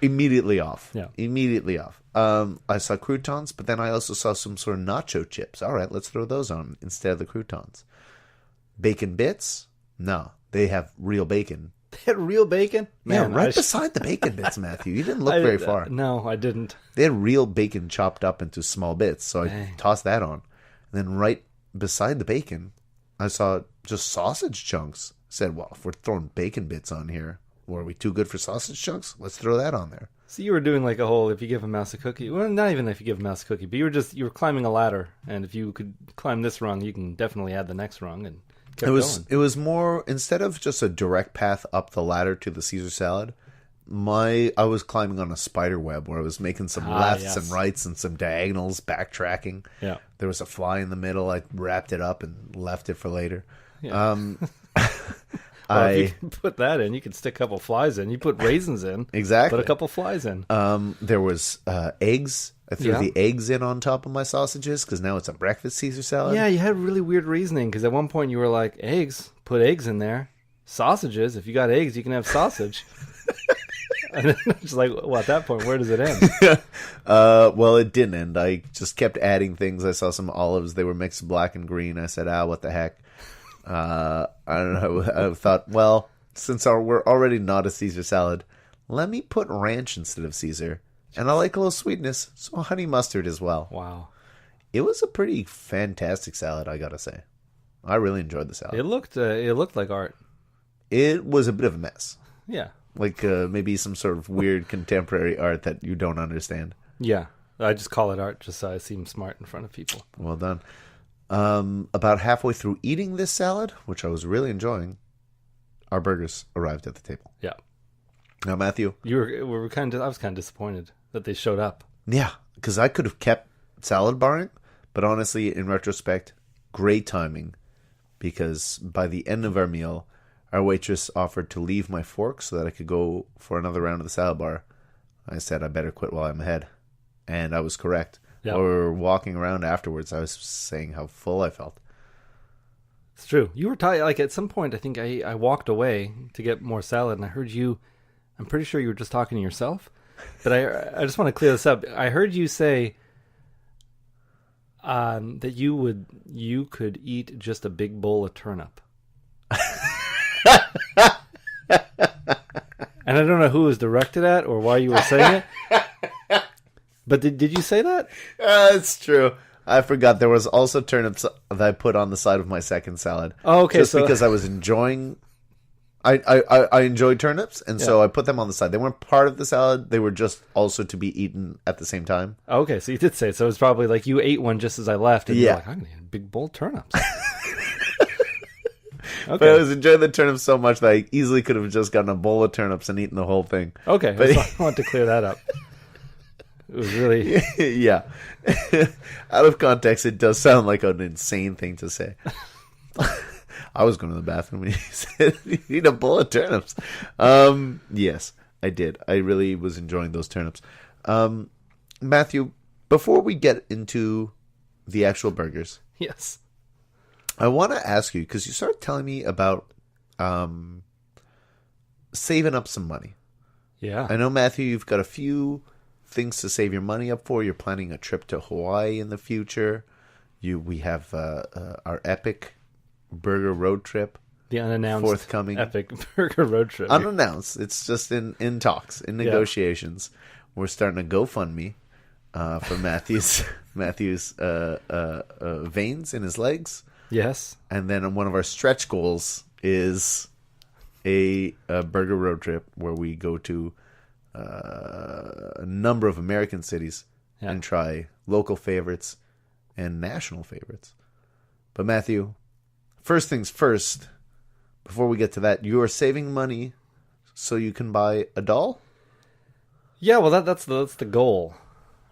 Immediately off. Yeah. Immediately off. I saw croutons, but then I also saw some sort of nacho chips. All right, let's throw those on instead of the croutons. Bacon bits? No, they have real bacon. They had real bacon? Man, right beside the bacon bits, Matthew. You didn't look very far. No, I didn't. They had real bacon chopped up into small bits, so I tossed that on. And then right beside the bacon, I saw just sausage chunks. I said, well, if we're throwing bacon bits on here, are we too good for sausage chunks? Let's throw that on there. So you were doing like a whole, if you give a mouse a cookie, well, not even if you give a mouse a cookie, but you were climbing a ladder, and if you could climb this rung, you can definitely add the next rung, and kept going. It was more, instead of just a direct path up the ladder to the Caesar salad, I was climbing on a spider web where I was making some lefts and rights and some diagonals, backtracking. Yeah. There was a fly in the middle. I wrapped it up and left it for later. Yeah. Well, if you can put that in, you could stick a couple flies in. You put raisins in. Exactly. Put a couple flies in. There was eggs. I threw the eggs in on top of my sausages because now it's a breakfast Caesar salad. Yeah, you had really weird reasoning because at one point you were like, eggs, put eggs in there. Sausages, if you got eggs, you can have sausage. And then it's like, well, at that point, where does it end? Well, it didn't end. I just kept adding things. I saw some olives. They were mixed black and green. I said, what the heck? I don't know. I thought, well, since we're already not a Caesar salad, let me put ranch instead of Caesar. And I like a little sweetness, so honey mustard as well. Wow. It was a pretty fantastic salad, I gotta say. I really enjoyed the salad. It looked like art. It was a bit of a mess. Yeah. Like maybe some sort of weird contemporary art that you don't understand. Yeah. I just call it art just so I seem smart in front of people. Well done. About halfway through eating this salad, which I was really enjoying, our burgers arrived at the table. Yeah. Now, Matthew, I was kind of disappointed that they showed up. Yeah, because I could have kept salad barring, but honestly, in retrospect, great timing, because by the end of our meal, our waitress offered to leave my fork so that I could go for another round of the salad bar. I said I better quit while I'm ahead, and I was correct. Yeah. While we were walking around afterwards, I was saying how full I felt. It's true. You were tired. Like at some point, I think I walked away to get more salad, and I heard you. I'm pretty sure you were just talking to yourself, but I just want to clear this up. I heard you say that you could eat just a big bowl of turnip. And I don't know who it was directed at or why you were saying it. But did you say that? It's true. I forgot there was also turnips that I put on the side of my second salad. Oh, okay. Just because I was enjoying... I enjoyed turnips, and so I put them on the side. They weren't part of the salad. They were just also to be eaten at the same time. Okay, so you did say it. So it was probably like you ate one just as I left, and you're like, I'm going to eat a big bowl of turnips. Okay. But I was enjoying the turnips so much that I easily could have just gotten a bowl of turnips and eaten the whole thing. Okay, but I want to clear that up. It was really... Yeah. Out of context, it does sound like an insane thing to say. I was going to the bathroom and he said, you need a bowl of turnips. Yes, I did. I really was enjoying those turnips. Matthew, before we get into the actual burgers... Yes. I want to ask you, because you started telling me about saving up some money. Yeah. I know, Matthew, you've got a few things to save your money up for. You're planning a trip to Hawaii in the future. We have our epic burger road trip. The unannounced forthcoming epic burger road trip. Unannounced. It's just in talks, in negotiations. Yeah. We're starting a GoFundMe for Matthew's veins in his legs. Yes. And then one of our stretch goals is a burger road trip where we go to a number of American cities and try local favorites and national favorites. But Matthew, first things first, before we get to that, you are saving money so you can buy a doll? Yeah, well, that's the goal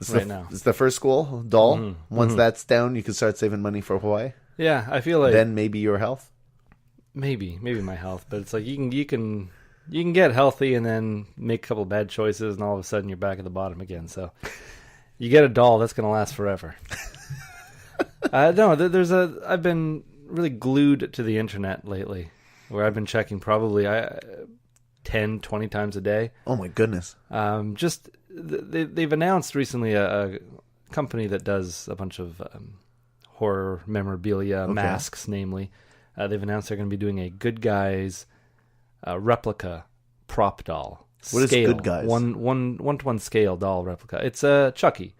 now. It's the first goal, doll. Mm-hmm. Once that's down, you can start saving money for Hawaii. Yeah, I feel like then maybe your health. Maybe my health, but it's like you can get healthy and then make a couple of bad choices, and all of a sudden you're back at the bottom again. So you get a doll that's going to last forever. No, I've been really glued to the internet lately, where I've been checking probably 10, 20 times a day. Oh my goodness. They've announced recently a company that does a bunch of horror memorabilia, masks, namely. They've announced they're going to be doing a Good Guys replica prop doll. What scale, is Good Guys? One-to-one scale doll replica. It's Chucky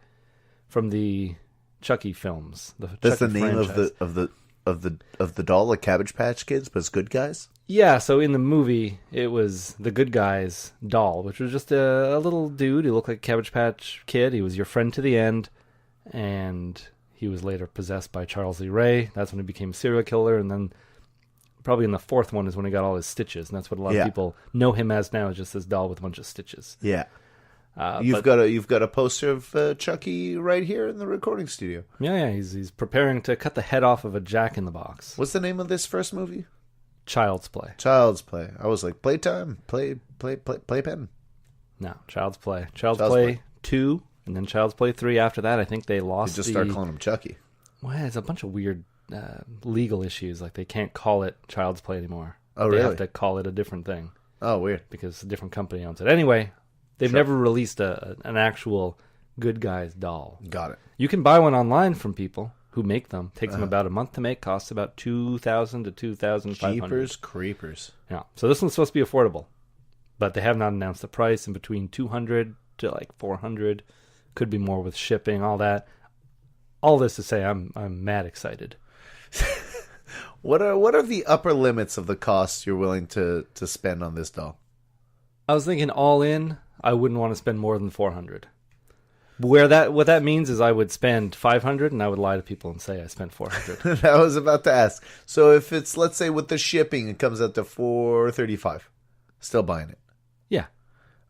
from the Chucky films. That's the name of the doll, like Cabbage Patch Kids, but it's Good Guys? Yeah, so in the movie, it was the Good Guys doll, which was just a little dude who looked like a Cabbage Patch Kid. He was your friend to the end, and he was later possessed by Charles Lee Ray. That's when he became a serial killer, and then probably in the fourth one is when he got all his stitches, and that's what a lot of people know him as now, is just this doll with a bunch of stitches. Yeah. You've got a poster of Chucky right here in the recording studio. Yeah, he's preparing to cut the head off of a Jack-in-the-Box. What's the name of this first movie? Child's Play. Child's Play. I was like, Playtime, Playpen. No, Child's Play. Child's Play 2, and then Child's Play 3 after that. I think they lost. You just start calling him Chucky. Well, there's a bunch of weird legal issues. Like they can't call it Child's Play anymore. Oh, they really? have to call it a different thing. Oh, weird. Because a different company owns it. Anyway, they've never released an actual Good Guys doll. Got it. You can buy one online from people who make them. Takes them about a month to make. Costs about $2,000 to $2,500. Jeepers creepers. Yeah. So this one's supposed to be affordable, but they have not announced the price. In between $200 to like $400, could be more with shipping, all that. All this to say, I'm mad excited. What are the upper limits of the costs you're willing to spend on this doll? I was thinking all in, I wouldn't want to spend more than $400. What that means is I would spend $500 and I would lie to people and say I spent $400. I was about to ask. So if it's, let's say with the shipping, it comes out to $435, still buying it. Yeah.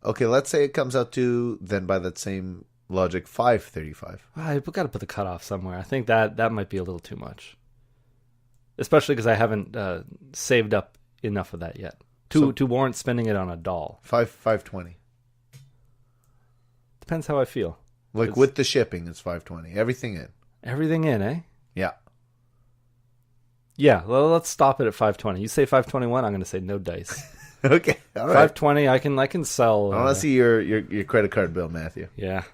Okay, let's say it comes out to, then by that same logic, $535. I've got to put the cutoff somewhere. I think that might be a little too much, especially because I haven't saved up enough of that yet to warrant spending it on a doll. $520. Depends how I feel. Like with the shipping, it's $520. Everything in. Everything in, eh? Yeah. Yeah. Well, let's stop it at $520. You say $521, I'm going to say no dice. Okay. All right. $520. I can sell. I want to see your credit card bill, Matthew. Yeah.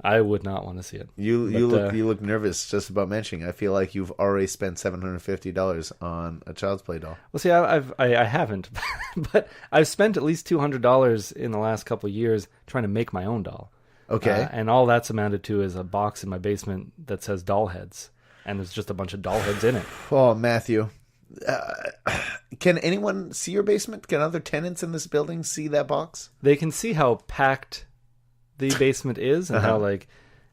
I would not want to see it. You look nervous just about mentioning. I feel like you've already spent $750 on a Child's Play doll. Well, see, I haven't, but I've spent at least $200 in the last couple of years trying to make my own doll. Okay. And all that's amounted to is a box in my basement that says doll heads, and there's just a bunch of doll heads in it. Oh, Matthew. Can anyone see your basement? Can other tenants in this building see that box? They can see how packed the basement is, and how, like,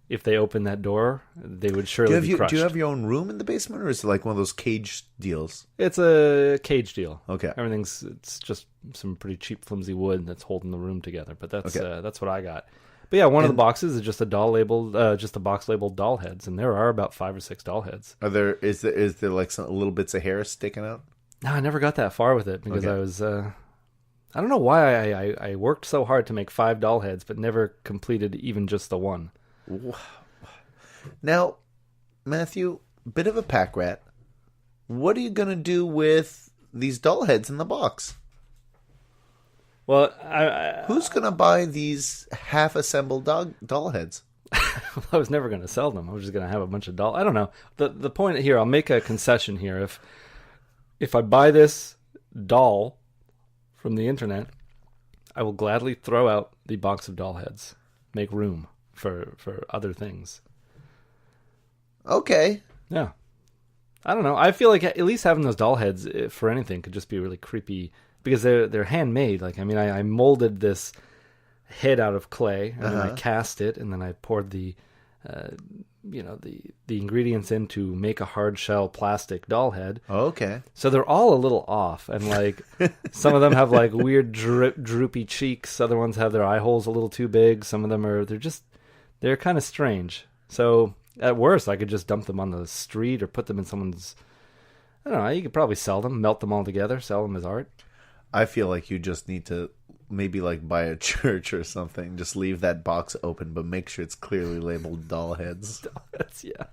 if they open that door, they would surely be crushed. Do you have your own room in the basement, or is it like one of those cage deals? It's a cage deal. Okay. It's just some pretty cheap, flimsy wood that's holding the room together, but that's what I got. But yeah, one of the boxes is just a box labeled doll heads, and there are about 5 or 6 doll heads. Is there like some little bits of hair sticking out? No, I never got that far with it because I was I don't know why I worked so hard to make 5 doll heads, but never completed even just the one. Now, Matthew, bit of a pack rat. What are you gonna do with these doll heads in the box? Well, who's gonna buy these half-assembled doll heads? I was never gonna sell them. I was just gonna have a bunch of doll. I don't know. The point here, I'll make a concession here. If I buy this doll from the internet, I will gladly throw out the box of doll heads. Make room for other things. Okay. Yeah. I don't know. I feel like at least having those doll heads for anything could just be really creepy because they're handmade. Like, I mean, I molded this head out of clay and then I cast it and then I poured the ingredients in to make a hard shell plastic doll head. Oh, okay. So they're all a little off, and like some of them have like weird droopy cheeks. Other ones have their eye holes a little too big. Some of them they're kind of strange. So at worst, I could just dump them on the street or put them in someone's. I don't know. You could probably sell them, melt them all together, sell them as art. I feel like you just need to maybe like buy a church or something. Just leave that box open, but make sure it's clearly labeled doll heads. Doll heads, yeah.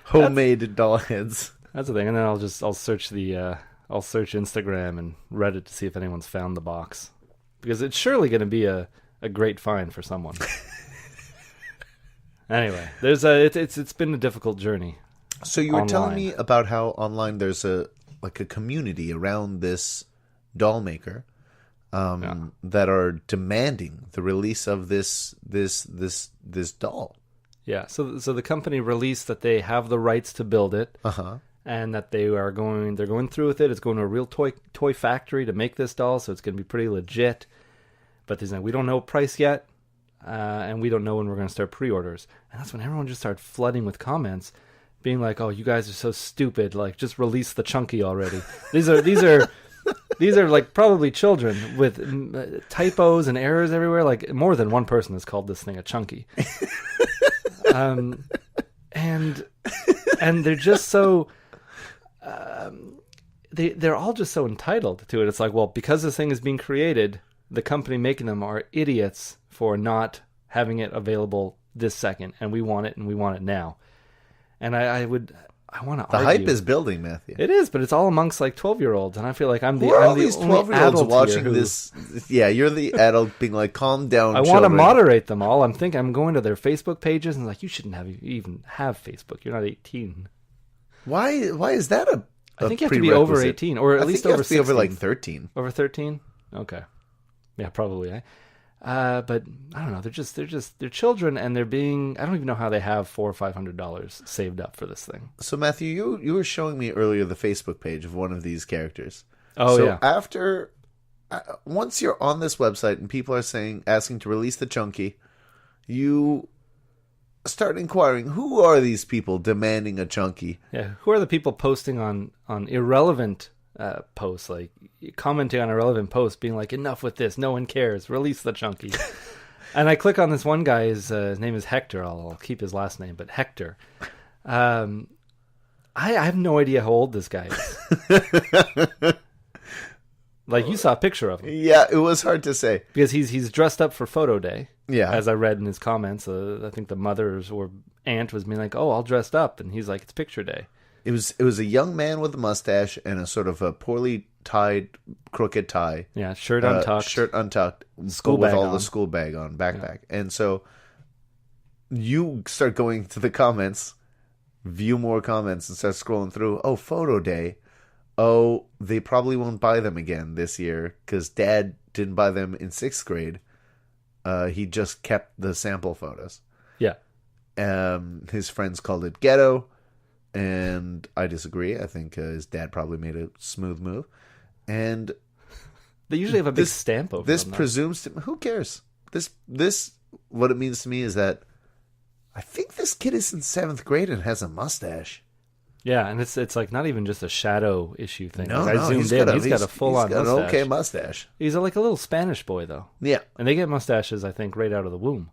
Homemade doll heads. That's the thing. And then I'll search Instagram and Reddit to see if anyone's found the box. because it's surely going to be a great find for someone. Anyway, it's been a difficult journey. So you were telling me about how online there's a community around this doll maker that are demanding the release of this doll. Yeah, so the company released that they have the rights to build it, and that they're going through with it. It's going to a real toy factory to make this doll, so it's going to be pretty legit. But there's we don't know price yet, and we don't know when we're going to start pre-orders. And that's when everyone just started flooding with comments, being like, "Oh, you guys are so stupid! Like, just release the chunky already." These are like probably children with typos and errors everywhere. Like more than one person has called this thing a chunky. And they're just so they're all just so entitled to it. It's like, well, because this thing is being created, the company making them are idiots for not having it available this second, and we want it now. And I want to argue. The hype is building, Matthew. It is, but it's all amongst like 12-year-olds, and I feel like I'm the all only these 12-year-olds watching who, this. Yeah, you're the adult being like, calm down. I want to moderate them all. I'm going to their Facebook pages and like, you shouldn't even have Facebook. You're not 18. Why is that I think you have to be over 18, or at least over 16. Over like 13. Over 13? Okay. Yeah, probably. But I don't know. They're children, and they're being. I don't even know how they have $400 or $500 saved up for this thing. So Matthew, you were showing me earlier the Facebook page of one of these characters. Oh, so after, once you're on this website and people are asking to release the chunky, you start inquiring, who are these people demanding a chunky? Yeah, who are the people posting on irrelevant posts, like commenting on irrelevant posts, being like, enough with this, no one cares, release the chunky. And I click on this one guy, his name is Hector. I'll keep his last name, but Hector. I have no idea how old this guy is. Like, you saw a picture of him. Yeah, it was hard to say. Because he's dressed up for photo day. Yeah. As I read in his comments, I think the mother's or aunt was being like, oh, all dressed up. And he's like, it's picture day. It was a young man with a mustache and a sort of a poorly tied, crooked tie. Yeah, shirt untucked. School with all the school bag on, backpack. Yeah. And so you start going to the comments, view more comments, and start scrolling through. Oh, photo day. Oh, they probably won't buy them again this year because Dad didn't buy them in 6th grade. He just kept the sample photos. Yeah. His friends called it ghetto, and I disagree. I think his dad probably made a smooth move. And they usually have a big stamp over this them. This presumes to... Who cares? This what it means to me is that I think this kid is in 7th grade and has a mustache. Yeah, and it's like not even just a shadow issue thing. No, like I zoomed in. He's got a full-on mustache. He's got an okay mustache. He's like a little Spanish boy, though. Yeah. And they get mustaches, I think, right out of the womb.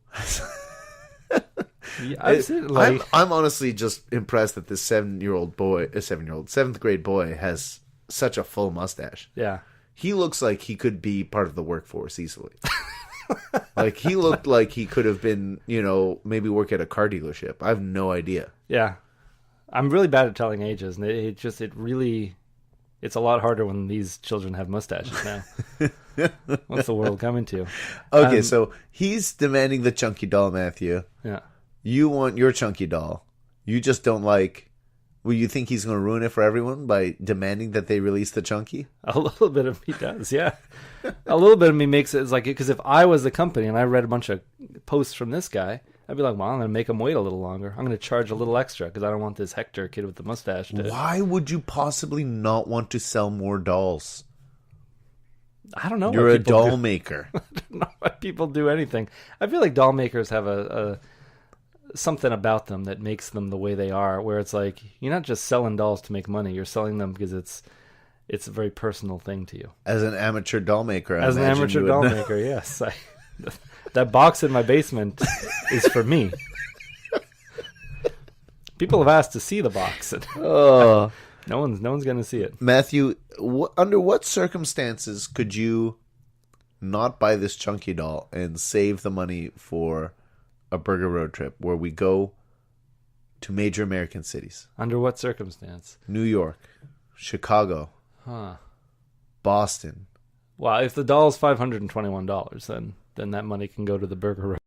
Yeah, I've seen it, like... I'm honestly just impressed that this 7th grade boy has such a full mustache. Yeah. He looks like he could be part of the workforce easily. Like, he looked like he could have been, maybe work at a car dealership. I have no idea. Yeah. I'm really bad at telling ages, and it's a lot harder when these children have mustaches now. What's the world coming to? Okay, so he's demanding the chunky doll, Matthew. Yeah. You want your chunky doll. You just don't like... Well, you think he's going to ruin it for everyone by demanding that they release the chunky? A little bit of me does, yeah. A little bit of me makes it like, because if I was the company and I read a bunch of posts from this guy, I'd be like, well, I'm going to make him wait a little longer. I'm going to charge a little extra because I don't want this Hector kid with the mustache to... Why would you possibly not want to sell more dolls? I don't know. You're a doll maker. I don't know why people do anything. I feel like doll makers have a something about them that makes them the way they are, where it's like, you're not just selling dolls to make money. You're selling them because it's a very personal thing to you. As an amateur doll maker, yes. That box in my basement is for me. People have asked to see the box. Oh, no one's going to see it. Matthew, under what circumstances could you not buy this chunky doll and save the money for a burger road trip where we go to major American cities? Under what circumstance? New York, Chicago, Boston, Well, if the doll's $521, then that money can go to the burger road